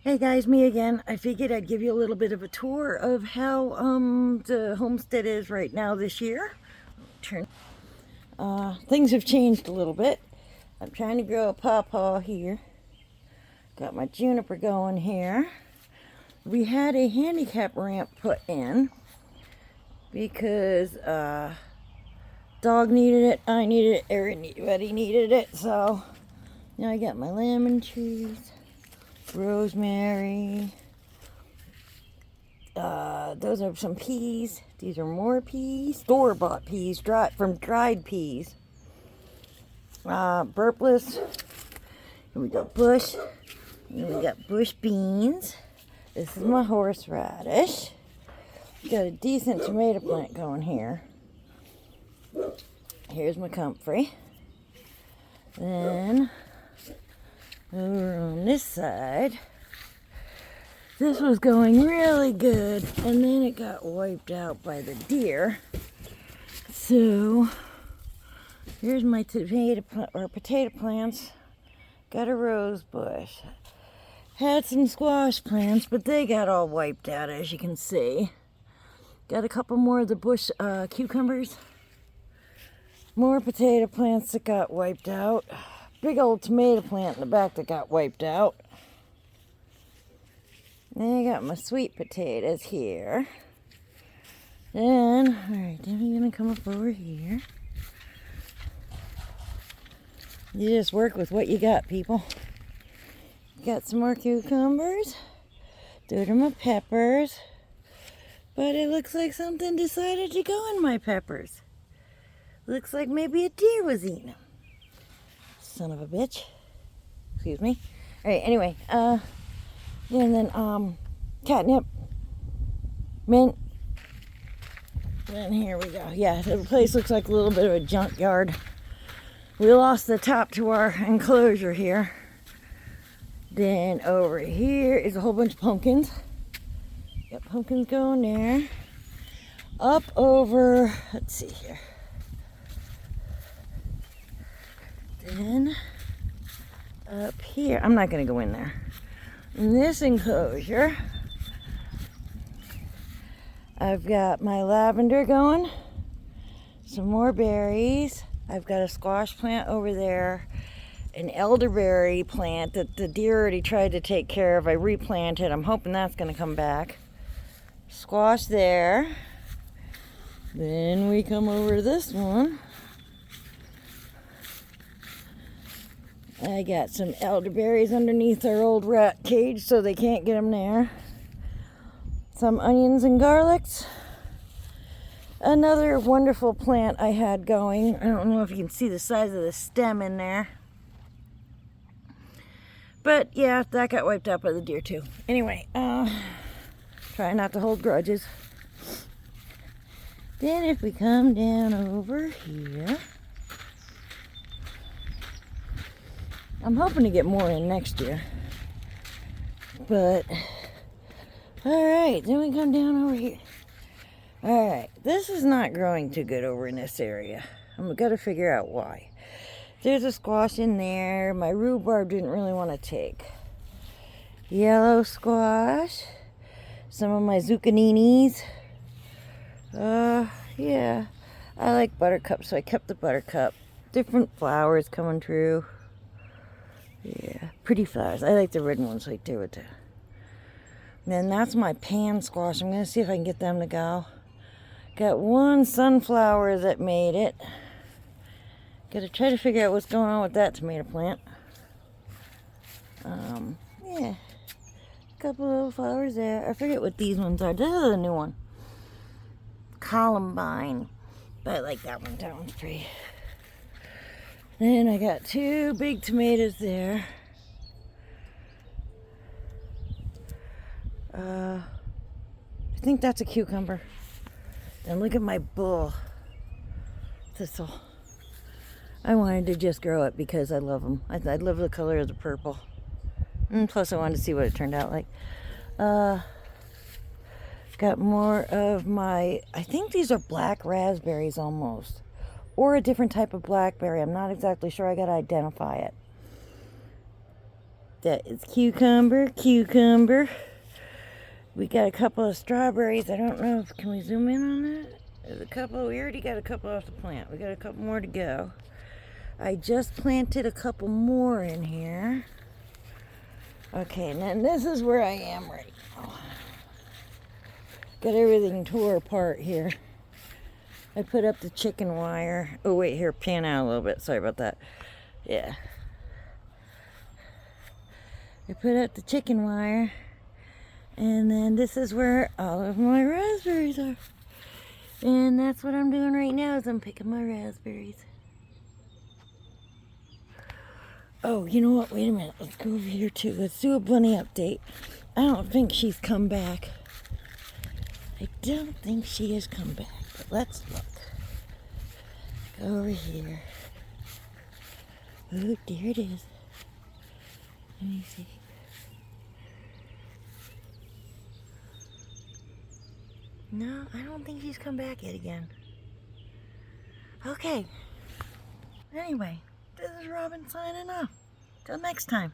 Hey guys, me again. I figured I'd give you a little bit of a tour of how the homestead is right now this year. Things have changed a little bit. I'm trying to grow a pawpaw here. Got my juniper going here. We had a handicap ramp put in because dog needed it, I needed it, everybody needed it. So now I got my lemon trees, rosemary. Those are some peas. These are more peas. Store-bought peas, from dried peas. Burpless. And we got bush. And we got bush beans. This is my horseradish. Got a decent tomato plant going here. Here's my comfrey. Then, over on this side, this was going really good, and then it got wiped out by the deer. So here's my potato plants. Got a rose bush. Had some squash plants, but they got all wiped out, as you can see. Got a couple more of the bush cucumbers. More potato plants that got wiped out. Big old tomato plant in the back that got wiped out. Then I got my sweet potatoes here. Then, alright, then we're going to come up over here. You just work with what you got, people. Got some more cucumbers. Those are my peppers. But it looks like something decided to go in my peppers. Looks like maybe a deer was eating them. Son of a bitch. Excuse me. Alright, anyway, and then catnip, mint, and here we go. Yeah, the place looks like a little bit of a junkyard. We lost the top to our enclosure here. Then over here is a whole bunch of pumpkins. Got pumpkins going there. Up over, let's see here. Then up here, I'm not going to go in there. In this enclosure, I've got my lavender going, some more berries. I've got a squash plant over there, an elderberry plant that the deer already tried to take care of. I replanted. I'm hoping that's going to come back. Squash there. Then we come over to this one. I got some elderberries underneath our old rat cage so they can't get them there. Some onions and garlics. Another wonderful plant I had going. I don't know if you can see the size of the stem in there. But yeah, that got wiped out by the deer too. Anyway, try not to hold grudges. Then if we come down over here, I'm hoping to get more in next year. But, alright, then we come down over here. Alright, this is not growing too good over in this area. I'm going to figure out why. There's a squash in there. My rhubarb didn't really want to take. Yellow squash. Some of my zucchinis. Yeah. I like buttercup, so I kept the buttercup. Different flowers coming through. Yeah, pretty flowers. I like the red ones like they were too. And then that's my pan squash. I'm going to see if I can get them to go. Got one sunflower that made it. Got to try to figure out what's going on with that tomato plant. Yeah. A couple little flowers there. I forget what these ones are. This is a new one. Columbine. But I like that one. That one's pretty. Then I got two big tomatoes there. I think that's a cucumber. Then look at my bull thistle. I wanted to just grow it because I love them. I love the color of the purple. And plus I wanted to see what it turned out like. Got more of my, I think these are black raspberries almost. Or a different type of blackberry. I'm not exactly sure. I gotta identify it. That is cucumber, cucumber. We got a couple of strawberries. I don't know if, can we zoom in on that? There's a couple, we already got a couple off the plant. We got a couple more to go. I just planted a couple more in here. Okay, and then this is where I am right now. Got everything tore apart here. I put up the chicken wire. Oh wait, here, pan out a little bit. Sorry about that. Yeah. I put up the chicken wire. And then this is where all of my raspberries are. And that's what I'm doing right now is I'm picking my raspberries. Oh, you know what? Wait a minute. Let's go over here too. Let's do a bunny update. I don't think she's come back. I don't think she has come back. But let's look. Go over here. Oh, there it is. Let me see. No, I don't think she's come back yet again. Okay. Anyway, this is Robin signing off. Till next time.